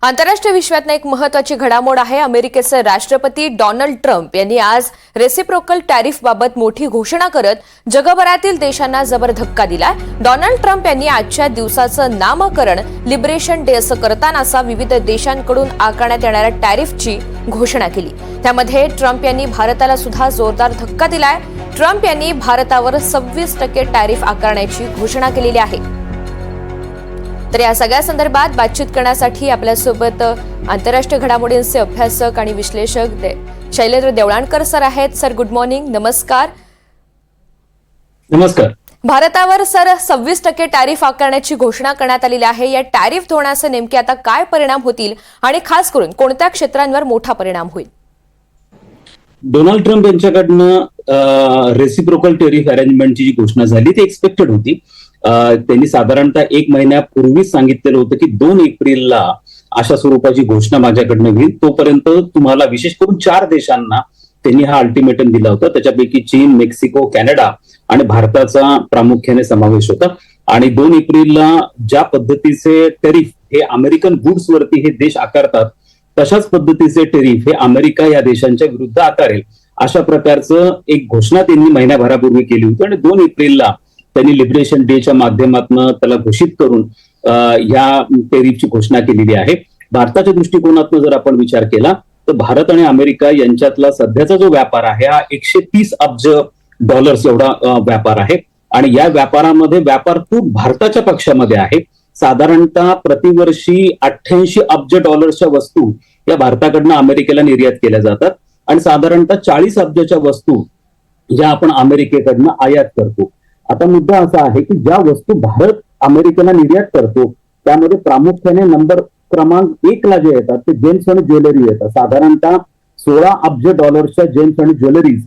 आंतरराष्ट्रीय विश्वात एक महत्त्वाची घडामोड आहे। अमेरिकेचे राष्ट्रपती डोनाल्ड ट्रम्प यांनी आज रेसिप्रोकल टॅरिफबाबत मोठी घोषणा करत जगभरातील देशांना जबर धक्का दिलाय। डोनाल्ड ट्रम्प यांनी आजच्या दिवसाचं नामकरण लिबरेशन डे असं करतानाचा विविध देशांकडून आकारण्यात येणाऱ्या टॅरिफची घोषणा केली। त्यामध्ये ट्रम्प यांनी भारताला सुद्धा जोरदार धक्का दिलाय। ट्रम्प यांनी भारतावर 26% टॅरिफ आकारण्याची घोषणा केलेली आहे। तर या सगळ्या संदर्भात बातचीत करण्यासाठी आपल्यासोबत आंतरराष्ट्रीय घडामोडींचे अभ्यासक आणि विश्लेषक शैलेंद्र देवळाणकर सर आहेत। सर, गुड मॉर्निंग, नमस्कार। नमस्कार। भारतावर सर 26% टॅरिफ आकारण्याची घोषणा करण्यात आलेली आहे। या टॅरिफ धोरणाचे नेमके आता काय परिणाम होतील आणि खास करून कोणत्या क्षेत्रांवर मोठा परिणाम होईल? डोनाल्ड ट्रम्प यांच्याकडनं रेसिप्रोकल टॅरिफ अरेंजमेंटची जी घोषणा झाली ती एक्सपेक्टेड होती। त्यांनी साधारणतः 1 महिन्यापूर्वीच सांगितलेलं होतं की 2 एप्रिलला अशा स्वरूपाची घोषणा माझ्याकडनं होईल। तोपर्यंत तुम्हाला विशेष करून 4 देशांना त्यांनी हा अल्टिमेटम दिला होता। त्याच्यापैकी चीन, मेक्सिको, कॅनडा आणि भारताचा प्रामुख्याने समावेश होता। आणि 2 एप्रिलला ज्या पद्धतीचे टॅरिफ हे अमेरिकन गुड्स वरती हे देश आकारतात तशाच पद्धतीचे टॅरिफ हे अमेरिका या देशांच्या विरुद्ध आकारेल, अशा प्रकारचं एक घोषणा त्यांनी महिन्याभरापूर्वी केली होती। आणि 2 एप्रिलला त्यांनी लिबरेशन डेच्या माध्यमातून त्याला घोषित करून या टॅरिफची घोषणा केलेली आहे। भारताच्या दृष्टिकोनातून जर आपण विचार केला तर भारत आणि अमेरिका यांच्यातला सध्याचा जो व्यापार आहे हा 130 अब्ज डॉलर्स एवढा व्यापार आहे। आणि या व्यापारामध्ये व्यापार खूप भारताच्या पक्षामध्ये आहे। साधारणतः प्रतिवर्षी 88 अब्ज डॉलर्सच्या वस्तू या भारताकडनं अमेरिकेला निर्यात केल्या जातात आणि साधारणतः 40 अब्जच्या वस्तू ज्या आपण अमेरिकेकडनं आयात करतो। आता मुद्दा असा आहे की ज्या वस्तू भारत अमेरिकेला निर्यात करतो त्यामध्ये प्रामुख्याने नंबर क्रमांक 1 ला जे येतात ते जेम्स आणि ज्वेलरी येतात। साधारणतः 16 अब्ज डॉलर्सच्या जेम्स आणि ज्वेलरीज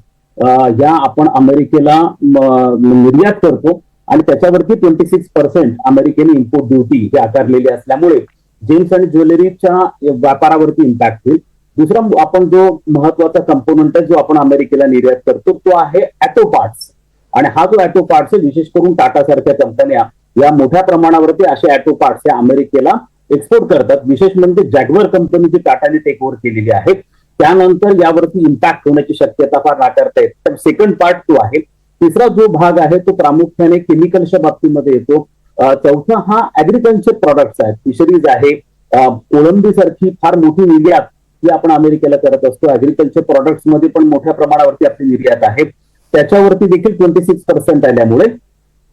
या आपण अमेरिकेला निर्यात करतो आणि त्याच्यावरती 26% अमेरिकेने इम्पोर्ट ड्युटी ही आकारलेली असल्यामुळे जेम्स आणि ज्वेलरीच्या व्यापारावरती इम्पॅक्ट होईल। दुसरा आपण जो महत्वाचा कंपोनंट आहे जो आपण अमेरिकेला निर्यात करतो तो आहे ऑटो पार्ट्स। आणि हा जो ऑटो पार्ट्स विशेष करून टाटा सारख्या कंपन्या या मोठ्या प्रमाणावरती असे ऑटो पार्ट्स या अमेरिकेला एक्सपोर्ट करतात। विशेष म्हणजे जॅग्वार कंपनीची टाटाने टेक ओव्हर केलेली आहे। त्यानंतर यावरती इम्पॅक्ट होण्याची शक्यता फार नाकारता येत। तर सेकंड पार्ट तो आहे। तिसरा जो भाग आहे तो प्रामुख्याने केमिकलच्या बाबतीमध्ये येतो। चौथा हा ऍग्रिकल्चर प्रोडक्ट्स आहेत, फिशरीज आहे, कोळंबी सारखी फार मोठी निर्यात जी आपण अमेरिकेला करत असतो। ऍग्रिकल्चर प्रोडक्ट्स मध्ये पण मोठ्या प्रमाणावरती आपली निर्यात आहे, त्याच्यावरती देखील 26% आल्यामुळे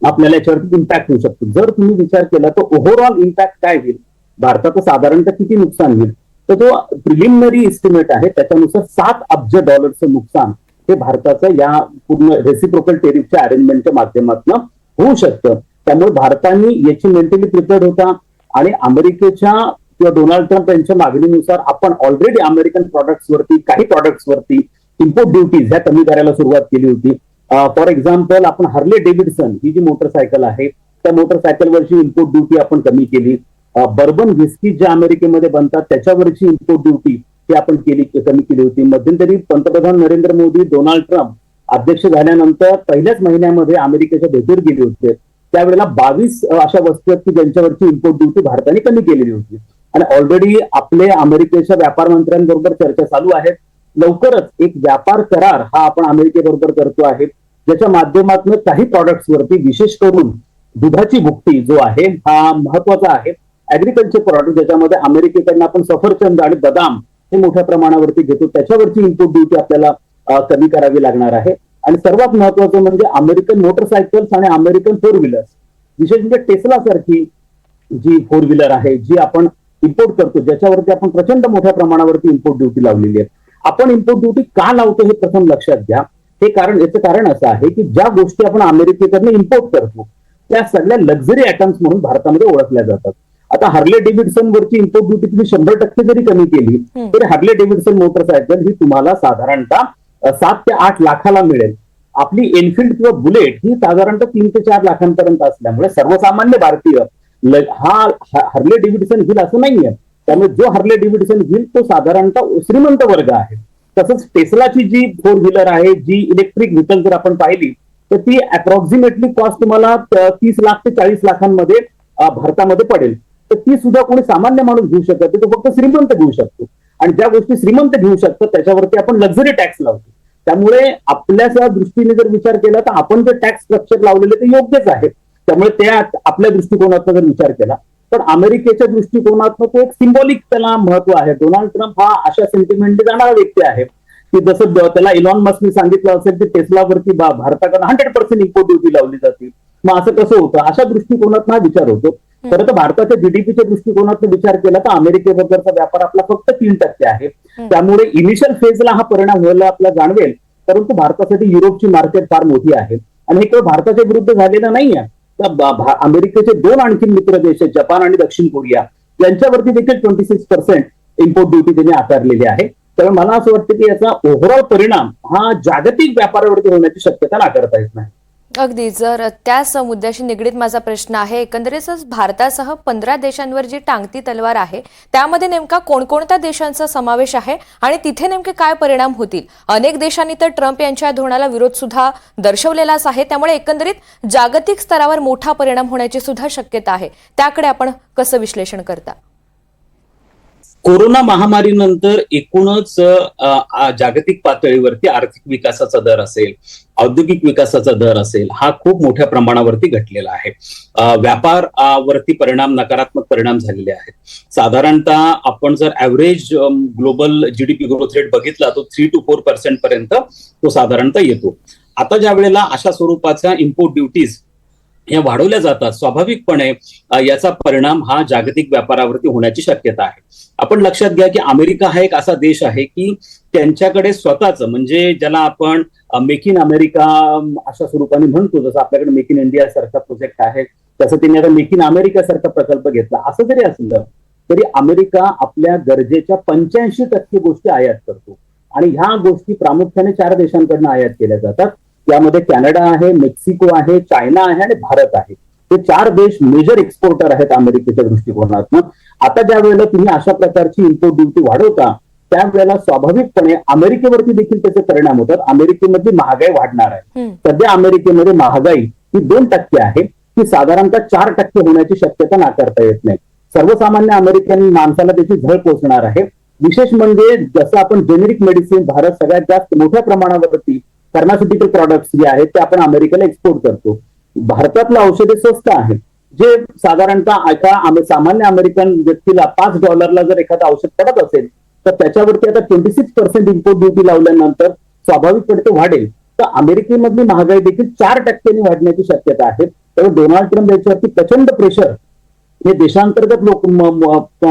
आपल्याला याच्यावरती इम्पॅक्ट होऊ शकतो। जर तुम्ही विचार केला तर ओव्हरऑल इम्पॅक्ट काय होईल, भारताचं साधारणतः किती नुकसान होईल, तर जो प्रिलिमिनरी एस्टिमेट आहे त्याच्यानुसार 7 अब्ज डॉलरचं नुकसान हे भारताचं या पूर्ण रेसिप्रोकल टॅरिफच्या अरेंजमेंटच्या माध्यमातून होऊ शकतं। त्यामुळे भारताने याची मेंटली प्रिपेअर्ड होता आणि अमेरिकेच्या किंवा डोनाल्ड ट्रम्प यांच्या मागणीनुसार आपण ऑलरेडी अमेरिकन प्रोडक्ट्सवरती काही प्रोडक्ट्सवरती इम्पोर्ट ड्युटीज ह्या कमी करायला सुरुवात केली होती। फॉर एक्झाम्पल आपण हार्ले डेव्हिडसन ही जी मोटरसायकल आहे त्या मोटरसायकलवरची इम्पोर्ट ड्युटी आपण कमी केली। बर्बन व्हिस्की ज्या अमेरिकेमध्ये बनतात त्याच्यावरची इम्पोर्ट ड्युटी ही आपण कमी केली होती। मध्यंतरी पंतप्रधान नरेंद्र मोदी डोनाल्ड ट्रम्प अध्यक्ष झाल्यानंतर पहिल्याच महिन्यामध्ये अमेरिकेच्या भेटीवर गेले होते। त्यावेळेला 22 अशा वस्तू आहेत की ज्यांच्यावरची इम्पोर्ट ड्युटी भारताने कमी केलेली होती। आणि ऑलरेडी आपले अमेरिकेच्या व्यापार मंत्र्यांबरोबर चर्चा चालू आहे। लवकरच एक व्यापार करार हा आपण अमेरिकेबरोबर करतो आहे ज्याच्या माध्यमातून काही प्रोडक्ट्स वरती विशेष करून दुधाची भुकटी जो आहे हा महत्वाचा आहे। ऍग्रिकल्चर प्रोडक्ट ज्याच्यामध्ये अमेरिकेकडनं आपण सफरचंद आणि बदाम हे मोठ्या प्रमाणावरती घेतो त्याच्यावरची इम्पोर्ट ड्युटी आपल्याला कमी करावी लागणार आहे। आणि सर्वात महत्वाचं म्हणजे अमेरिकन मोटरसायकल्स आणि अमेरिकन 4 व्हीलर्स, विशेष म्हणजे टेस्ला सारखी जी 4 व्हीलर आहे जी आपण इम्पोर्ट करतो ज्याच्यावरती आपण प्रचंड मोठ्या प्रमाणावरती इम्पोर्ट ड्युटी लावलेली आहे। आपण इम्पोर्ट ड्युटी का लावतो हे प्रथम लक्षात घ्या। याचं कारण असं आहे की ज्या गोष्टी आपण अमेरिकेकडनं इम्पोर्ट करतो त्या सगळ्या लक्झरी आयटम्स म्हणून भारतामध्ये ओळखल्या जातात। आता हार्ले डेव्हिडसन वरची इम्पोर्ट ड्युटी तुम्ही 100% जरी कमी केली तरी हार्ले डेव्हिडसन मोटरसायकल ही तुम्हाला साधारणतः 7 ते 8 लाखाला मिळेल। आपली एनफिल्ड किंवा बुलेट ही साधारणतः 3 ते 4 लाखांपर्यंत असल्यामुळे सर्वसामान्य भारतीय हा हार्ले डेव्हिडसन घेईल असं नाहीये। त्यामुळे जो हार्ले डेव्हिडसन घेईल तो साधारणतः श्रीमंत वर्ग आहे। तसंच टेस्लाची जी 4 व्हीलर आहे जी इलेक्ट्रिक व्हेकल जर आपण पाहिली तर ती अप्रॉक्सिमेटली कॉस्ट तुम्हाला 30 लाख ते 40 लाखांमध्ये भारतामध्ये पडेल। तर ती सुद्धा कोणी सामान्य माणूस घेऊ शकत नाही, तो फक्त श्रीमंत घेऊ शकतो. आणि ज्या गोष्टी श्रीमंत घेऊ शकतात त्याच्यावरती आपण लक्झरी टॅक्स लावतो. त्यामुळे आपल्या दृष्टीने जर विचार केला तर आपण जे टॅक्स स्ट्रक्चर लावलेले ते योग्यच आहे. त्यामुळे ते आपल्या दृष्टिकोनातून जर विचार केला पण अमेरिकेच्या दृष्टिकोनातून तो एक सिंबॉलिक त्याला महत्व आहे. डोनाल्ड ट्रम्प हा अशा सेंटिमेंटने जाणारा व्यक्ती आहे की जसं त्याला इलॉन मस्कने सांगितलं असेल की टेस्लावरती भारताकडे 100% इम्पोर्ट ड्युटी लावली जाते. मग असं कसं होतं, अशा दृष्टिकोनात हा विचार होतो. खरं तर भारताच्या जीडीपीच्या दृष्टिकोनातून विचार केला तर अमेरिकेबरोबरचा व्यापार आपला फक्त 3% आहे. त्यामुळे इनिशियल फेजला हा परिणाम व्हायला आपला जाणवेल, परंतु भारतासाठी युरोपची मार्केट फार मोठी आहे आणि हे केवळ भारताच्या विरुद्ध झालेलं नाही आहे. तर अमेरिकेचे 2 आणखी मित्र देश आहेत, जपान आणि दक्षिण कोरिया, यांच्यावरती देखील 26% इम्पोर्ट ड्युटी त्यांनी आकारलेली आहे. त्यामुळे मला असं वाटतं की याचा ओव्हरऑल परिणाम हा जागतिक व्यापारावरती होण्याची शक्यता नाकारता येत नाही. अगदी. जर त्याच मुद्द्याशी निगडीत माझा प्रश्न आहे, एकंदरीतच भारतासह 15 देशांवर जी टांगती तलवार आहे त्यामध्ये नेमका कोणकोणत्या देशांचा समावेश आहे आणि तिथे नेमके काय परिणाम होतील? अनेक देशांनी तर ट्रम्प यांच्या धोरणाला विरोध सुद्धा दर्शवलेलाच आहे. त्यामुळे एकंदरीत जागतिक स्तरावर मोठा परिणाम होण्याची सुद्धा शक्यता आहे. त्याकडे आपण कसं विश्लेषण करता? कोरोना महामारीनंतर एकूणच जागतिक पातळीवरती आर्थिक विकासाचा दर असेल, औद्योगिक विकासाचा दर असेल, हा खूप मोठ्या प्रमाणावरती घटलेला आहे. व्यापारावरती नकारात्मक परिणाम झालेले आहेत. साधारणतः आपण जर average global GDP growth rate बघितला तो 3 to 4% पर्यंत तो साधारणतः येतो. आता ज्या वेळेला अशा स्वरूपाच्या इम्पोर्ट ड्युटीज या वाढवल्या जातात, स्वाभाविकपणे याचा परिणाम हा जागतिक व्यापारावरती होण्याची शक्यता आहे. आपण लक्षात घ्या की अमेरिका हा एक असा देश आहे की त्यांच्याकडे स्वतःच म्हणजे ज्याला आपण मेक इन अमेरिका अशा स्वरूपाने म्हणतो, जसं आपल्याकडे मेक इन इंडिया सारखा प्रोजेक्ट आहे तसं त्यांनी आता मेक इन अमेरिका सारखा प्रकल्प घेतला. असं जरी असलं तरी अमेरिका आपल्या गरजेच्या 85% गोष्टी आयात करतो आणि ह्या गोष्टी प्रामुख्याने 4 देशांकडून आयात केल्या जातात. त्यामध्ये कॅनडा आहे, मेक्सिको आहे, चायना आहे आणि भारत आहे. हे 4 देश मेजर एक्सपोर्टर आहेत अमेरिकेच्या दृष्टिकोनातून. आता ज्या वेळेला तुम्ही अशा प्रकारची इम्पोर्ट ड्युटी वाढवता त्यावेळेला स्वाभाविकपणे अमेरिकेवरती देखील त्याचे परिणाम होतात. अमेरिकेमधली महागाई वाढणार आहे. सध्या अमेरिकेमध्ये महागाई ही 2% आहे, ती साधारणतः 4% होण्याची शक्यता नाकारता येत नाही. सर्वसामान्य अमेरिकन माणसाला त्याची झळ पोहोचणार आहे. विशेष म्हणजे जसं आपण जेनेरिक मेडिसिन भारत सगळ्यात जास्त मोठ्या प्रमाणावरती फार्मास्युटिकल प्रॉडक्ट्स जे आहेत ते आपण अमेरिकेला एक्सपोर्ट करतो. भारतातलं औषधे स्वस्त आहेत, जे साधारणतः एका सामान्य अमेरिकन व्यक्तीला $5 जर एखादं औषध पडत असेल तर त्याच्यावरती आता 26% इम्पोर्ट ड्युटी लावल्यानंतर स्वाभाविकपणे ते वाढेल. तर अमेरिकेमधली महागाई देखील 4% वाढण्याची शक्यता आहे. त्यामुळे डोनाल्ड ट्रम्प याच्यावरती प्रचंड प्रेशर हे देशांतर्गत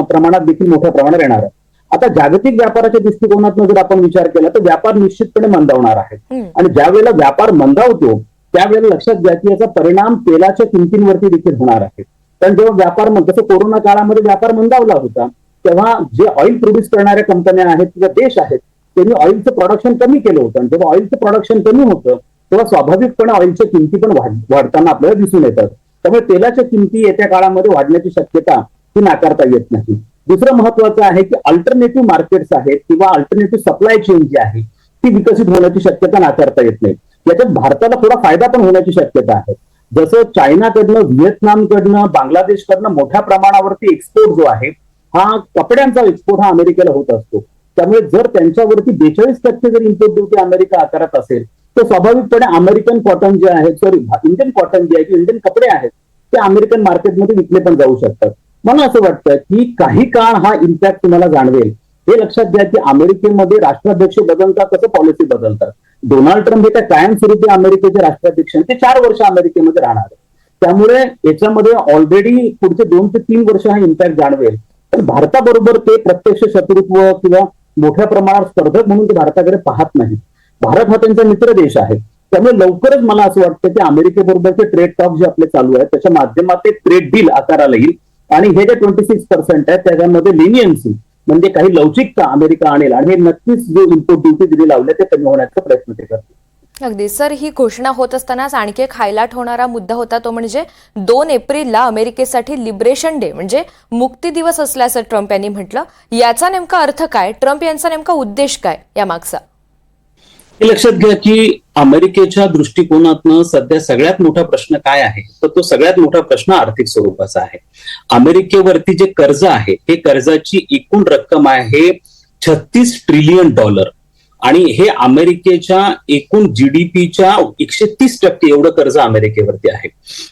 प्रमाणात देखील मोठ्या प्रमाणात येणार आहे. आता जागतिक व्यापाराच्या दृष्टिकोनातून जर आपण विचार केला तर व्यापार निश्चितपणे मंदावणार आहे आणि ज्या वेळेला व्यापार मंदावतो त्यावेळेला लक्षात घ्या की याचा परिणाम तेलाच्या किमतींवरती देखील होणार आहे. कारण जेव्हा व्यापार जसं कोरोना काळामध्ये व्यापार मंदावला होता तेव्हा जे ऑइल प्रोड्यूस करणाऱ्या कंपन्या आहेत किंवा देश आहेत त्यांनी ऑइलचं प्रोडक्शन कमी केलं होतं आणि जेव्हा ऑइलचं प्रोडक्शन कमी होतं तेव्हा स्वाभाविकपणे ऑइलच्या किमती पण वाढताना आपल्याला दिसून येतात. त्यामुळे तेलाच्या किमती येत्या काळामध्ये वाढण्याची शक्यता ही नाकारता येत नाही. दुसरं महत्वाचं आहे की अल्टरनेटिव्ह मार्केट्स आहेत किंवा अल्टरनेटिव्ह सप्लाय चेन जी आहे ती विकसित होण्याची शक्यता नाकारता येत नाही. याच्यात भारताला थोडा फायदा पण होण्याची शक्यता आहे. जसं चायनाकडनं, व्हिएतनामकडनं, बांगलादेशकडनं मोठ्या प्रमाणावरती एक्सपोर्ट जो आहे हा कपड्यांचा एक्सपोर्ट हा अमेरिकेला होत असतो. त्यामुळे जर त्यांच्यावरती 42% जर इम्पोर्ट ड्युटी अमेरिका आकारत असेल तर स्वाभाविकपणे अमेरिकन कॉटन जे आहे इंडियन कॉटन जे आहे किंवा इंडियन कपडे आहेत ते अमेरिकन मार्केटमध्ये विकले पण जाऊ शकतात. मला असं वाटतं की काही काळ हा इम्पॅक्ट तुम्हाला जाणवेल. हे लक्षात घ्या की अमेरिकेमध्ये राष्ट्राध्यक्ष बदलतात तसं पॉलिसी बदलतात. डोनाल्ड ट्रम्प हे त्या कायमस्वरूपी अमेरिकेचे राष्ट्राध्यक्ष ते 4 वर्ष अमेरिकेमध्ये राहणार आहे. त्यामुळे याच्यामध्ये ऑलरेडी पुढचे 2 ते 3 वर्ष हा इम्पॅक्ट जाणवेल. पण भारताबरोबर ते प्रत्यक्ष शत्रुत्व किंवा मोठ्या प्रमाणावर स्पर्धक म्हणून ते भारताकडे पाहत नाही. भारत हा त्यांचा मित्र देश आहे. त्यामुळे लवकरच मला असं वाटतं की अमेरिकेबरोबरचे ट्रेड टॉक जे आपले चालू आहेत त्याच्या माध्यमात एक ट्रेड डील आकाराला येईल आणि हे जे 26% आहे त्याच्यामध्ये लिनियन्सी म्हणजे काही लवचिकता अमेरिका आणेल आणि हे नक्कीच जो इम्पोर्ट ड्युटी दिली लावल्या ते कमी होण्याचा प्रयत्न ते करतील. अगदी. सर, ही घोषणा होत असतानाच आणखी एक हायलाइट होणारा मुद्दा होता तो म्हणजे 2 एप्रिलला अमेरिकेसाठी लिबरेशन डे म्हणजे मुक्ती दिवस असल्याचं ट्रम्प यांनी म्हटलं. याचा नेमका अर्थ काय? ट्रम्प यांचा नेमका उद्देश काय या मागचा? हे लक्षात घ्या की अमेरिकेच्या दृष्टिकोनातनं सध्या सगळ्यात मोठा प्रश्न काय आहे, तर तो सगळ्यात मोठा प्रश्न आर्थिक स्वरूपाचा आहे. अमेरिकेवरती जे कर्ज आहे, हे कर्जाची एकूण रक्कम आहे $36 ट्रिलियन आणि हे अमेरिकेच्या एकूण जीडीपीच्या 130% एवढं कर्ज अमेरिकेवरती आहे.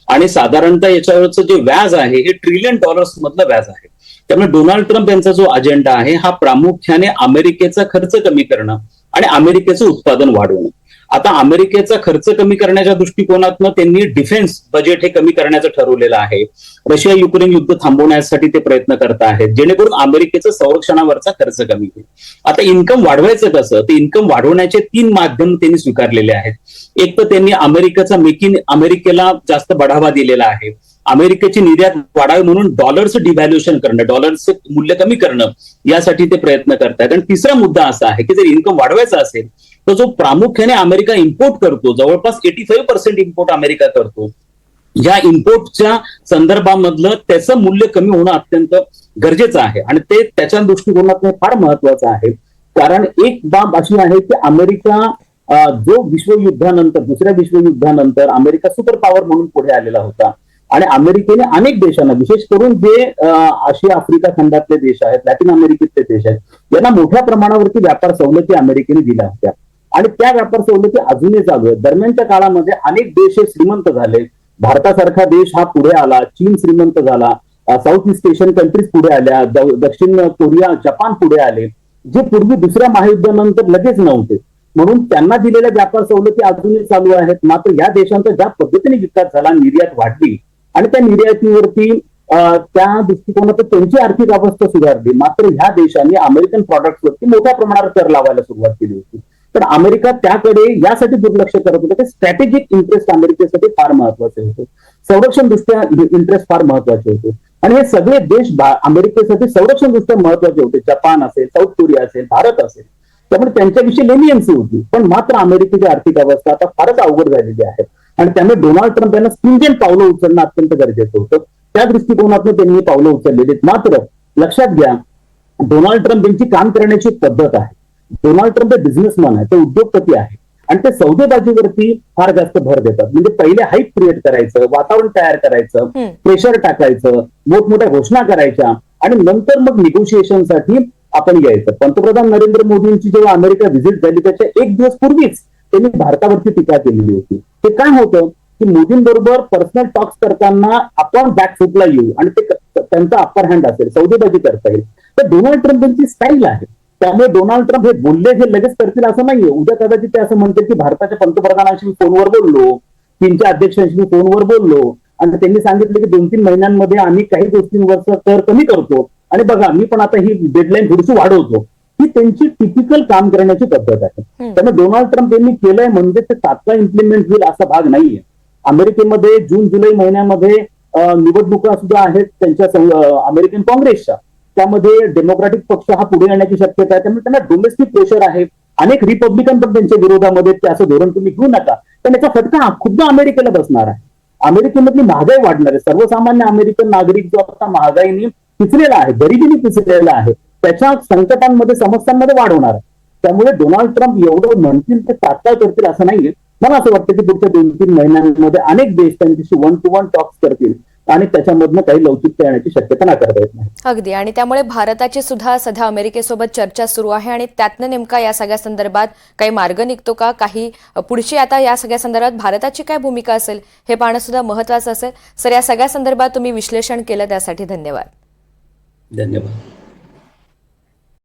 आणि साधारणतः याच्यावरचं जे व्याज आहे हे $1 ट्रिलियन मधलं व्याज आहे. त्यामुळे डोनाल्ड ट्रम्प यांचा जो अजेंडा आहे हा प्रामुख्याने अमेरिकेचा खर्च कमी करणं आणि अमेरिकेचं उत्पादन वाढवणं. आता अमेरिकेचा खर्च कमी करण्याच्या दृष्टिकोनातनं त्यांनी डिफेन्स बजेट हे कमी करण्याचं ठरवलेलं आहे. रशिया युक्रेन युद्ध थांबवण्यासाठी ते प्रयत्न करत आहेत, जेणेकरून अमेरिकेचा संरक्षणावरचा खर्च कमी होईल. आता इन्कम वाढवायचं कसं, ते इन्कम वाढवण्याचे 3 माध्यम त्यांनी स्वीकारलेले आहेत. एक तर त्यांनी मेक इन अमेरिकेला जास्त बढावा दिलेला आहे. अमेरिकेची निर्यात वाढावी म्हणून डॉलरचं डिव्हॅल्युएशन करणं, डॉलरचं मूल्य कमी करणं, यासाठी ते प्रयत्न करतात. आणि तिसरा मुद्दा असा आहे की जर इन्कम वाढवायचा असेल तर जो प्रामुख्याने अमेरिका इम्पोर्ट करतो, जवळपास 85% इम्पोर्ट अमेरिका करतो, या इम्पोर्टच्या संदर्भामधलं त्याचं मूल्य कमी होणं अत्यंत गरजेचं आहे. आणि ते त्याच्या दृष्टिकोनातून फार महत्वाचं आहे. कारण एक बाब अशी आहे की अमेरिका जो विश्वयुद्धानंतर, दुसऱ्या विश्वयुद्धानंतर अमेरिका सुपर पॉवर म्हणून पुढे आलेला होता. आणि अमेरिकेने अनेक देशांना, विशेष करून जे आशिया आफ्रिका खंडातले देश आहेत, लॅटिन अमेरिकेतले देश आहेत, यांना मोठ्या प्रमाणावरती व्यापार सवलती अमेरिकेने दिल्या होत्या. आणि त्या व्यापार सवलती अजूनही चालू आहेत. दरम्यानच्या काळामध्ये अनेक देश हे श्रीमंत झाले. भारतासारखा देश हा पुढे आला, चीन श्रीमंत झाला, साऊथ ईस्ट एशियन कंट्रीज पुढे आल्या, दक्षिण कोरिया, जपान पुढे आले, जे पूर्वी दुसऱ्या महायुद्धानंतर लगेच नव्हते. म्हणून त्यांना दिलेल्या व्यापार सवलती अजूनही चालू आहेत. मात्र या देशांचा ज्या पद्धतीने विकास झाला, निर्यात वाढली आणि त्या निर्यातीवरती त्या दृष्टिकोनातून त्यांची आर्थिक अवस्था सुधारली. मात्र ह्या देशांनी अमेरिकन प्रॉडक्ट्सवरती मोठ्या प्रमाणावर कर लावायला सुरुवात केली होती. तर अमेरिका त्याकडे यासाठी दुर्लक्ष करत होतं की स्ट्रॅटेजिक इंटरेस्ट अमेरिकेसाठी फार महत्वाचे होते, संरक्षण दृष्ट्या इंटरेस्ट फार महत्वाचे होते. आणि हे सगळे देश अमेरिकेसाठी संरक्षण दृष्ट्या महत्वाचे होते. जपान असेल, साऊथ कोरिया असेल, भारत असेल. त्यामुळे त्यांच्याविषयी लेनियन्सी होती. पण मात्र अमेरिकेची आर्थिक अवस्था आता फारच अवघड झालेली आहे. आणि त्यामुळे डोनाल्ड ट्रम्प यांना स्ट्रिंजेंट पावलं उचलणं अत्यंत गरजेचं होतं. त्या दृष्टिकोनातून त्यांनी पावलं उचललेली आहेत. मात्र लक्षात घ्या, डोनाल्ड ट्रम्प यांची काम करण्याची पद्धत आहे. डोनाल्ड ट्रम्प हे बिझनेसमॅन आहे, ते उद्योगपती आहे आणि ते सौदेबाजीवरती फार जास्त भर देतात. म्हणजे पहिले हाईप क्रिएट करायचं, वातावरण तयार करायचं, प्रेशर टाकायचं, मोठमोठ्या घोषणा करायच्या आणि नंतर मग निगोशिएशनसाठी आपण यायचं. पंतप्रधान नरेंद्र मोदींची जेव्हा अमेरिका व्हिजिट झाली त्याच्या 1 दिवस पूर्वीच त्यांनी भारतावरती टीका केलेली होती. ते काय होतं की मोदींबरोबर पर्सनल टॉक्स करताना आपण बॅकफुटला येऊ आणि ते त्यांचा अप्पर हँड असेल, सौदेबाजी करता येईल. तर डोनाल्ड ट्रम्प यांची स्टाईल आहे. त्यामुळे डोनाल्ड ट्रम्प हे बोलले हे लगेच करतील असं नाहीये. उद्या कदाचित ते असं म्हणतील की भारताच्या पंतप्रधानांशी मी फोनवर बोललो, चीनच्या अध्यक्षांशी मी फोनवर बोललो आणि त्यांनी सांगितलं की 2-3 महिन्यांमध्ये आम्ही काही गोष्टींवरचा कर कमी करतो आणि बघा मी पण आता ही डेडलाईन थोडीशी वाढवतो. ही त्यांची टिपिकल काम करण्याची पद्धत आहे. त्यामुळे डोनाल्ड ट्रम्प यांनी केलंय म्हणजे ते तात्काळ इम्प्लिमेंट होईल असा भाग नाहीये. अमेरिकेमध्ये जून-जुलै महिन्यामध्ये निवडणुका सुद्धा आहेत त्यांच्या अमेरिकन काँग्रेसच्या. त्यामध्ये डेमोक्रॅटिक पक्ष हा पुढे येण्याची शक्यता आहे. त्यामुळे त्यांना डोमेस्टिक प्रेशर आहे. अनेक रिपब्लिकन पण त्यांच्या विरोधामध्ये ते असं धोरण तुम्ही घेऊ नका, पण याचा फटका खुद्द अमेरिकेला बसणार आहे. अमेरिकेमधली महागाई वाढणार आहे. सर्वसामान्य अमेरिकन नागरिक जो आता महागाईने पिचलेला आहे, गरिबीने पिचलेला आहे, त्याच्या संकटांमध्ये, समस्यांमध्ये वाढ होणार आहे. त्यामुळे डोनाल्ड ट्रम्प एवढं म्हणतील ते तात्काळ करतील असं नाहीये. मला असं वाटतं की पुढच्या 2-3 महिन्यांमध्ये अनेक देश त्यांच्याशी 1-to-1 टॉक्स करतील आणि त्याच्यामधनं काही लवचिकता येण्याची शक्यता नाकारता येत नाही. अगदी. आणि त्यामुळे भारताची सुद्धा सध्या अमेरिकेसोबत चर्चा सुरू आहे आणि त्यातनं नेमका या सगळ्या संदर्भात काही मार्ग निघतो का, काही पुढची आता या सगळ्या संदर्भात भारताची काय भूमिका असेल हे पाहणं सुद्धा महत्वाचं असेल. सर, या सगळ्या संदर्भात तुम्ही विश्लेषण केलं त्यासाठी धन्यवाद. धन्यवाद.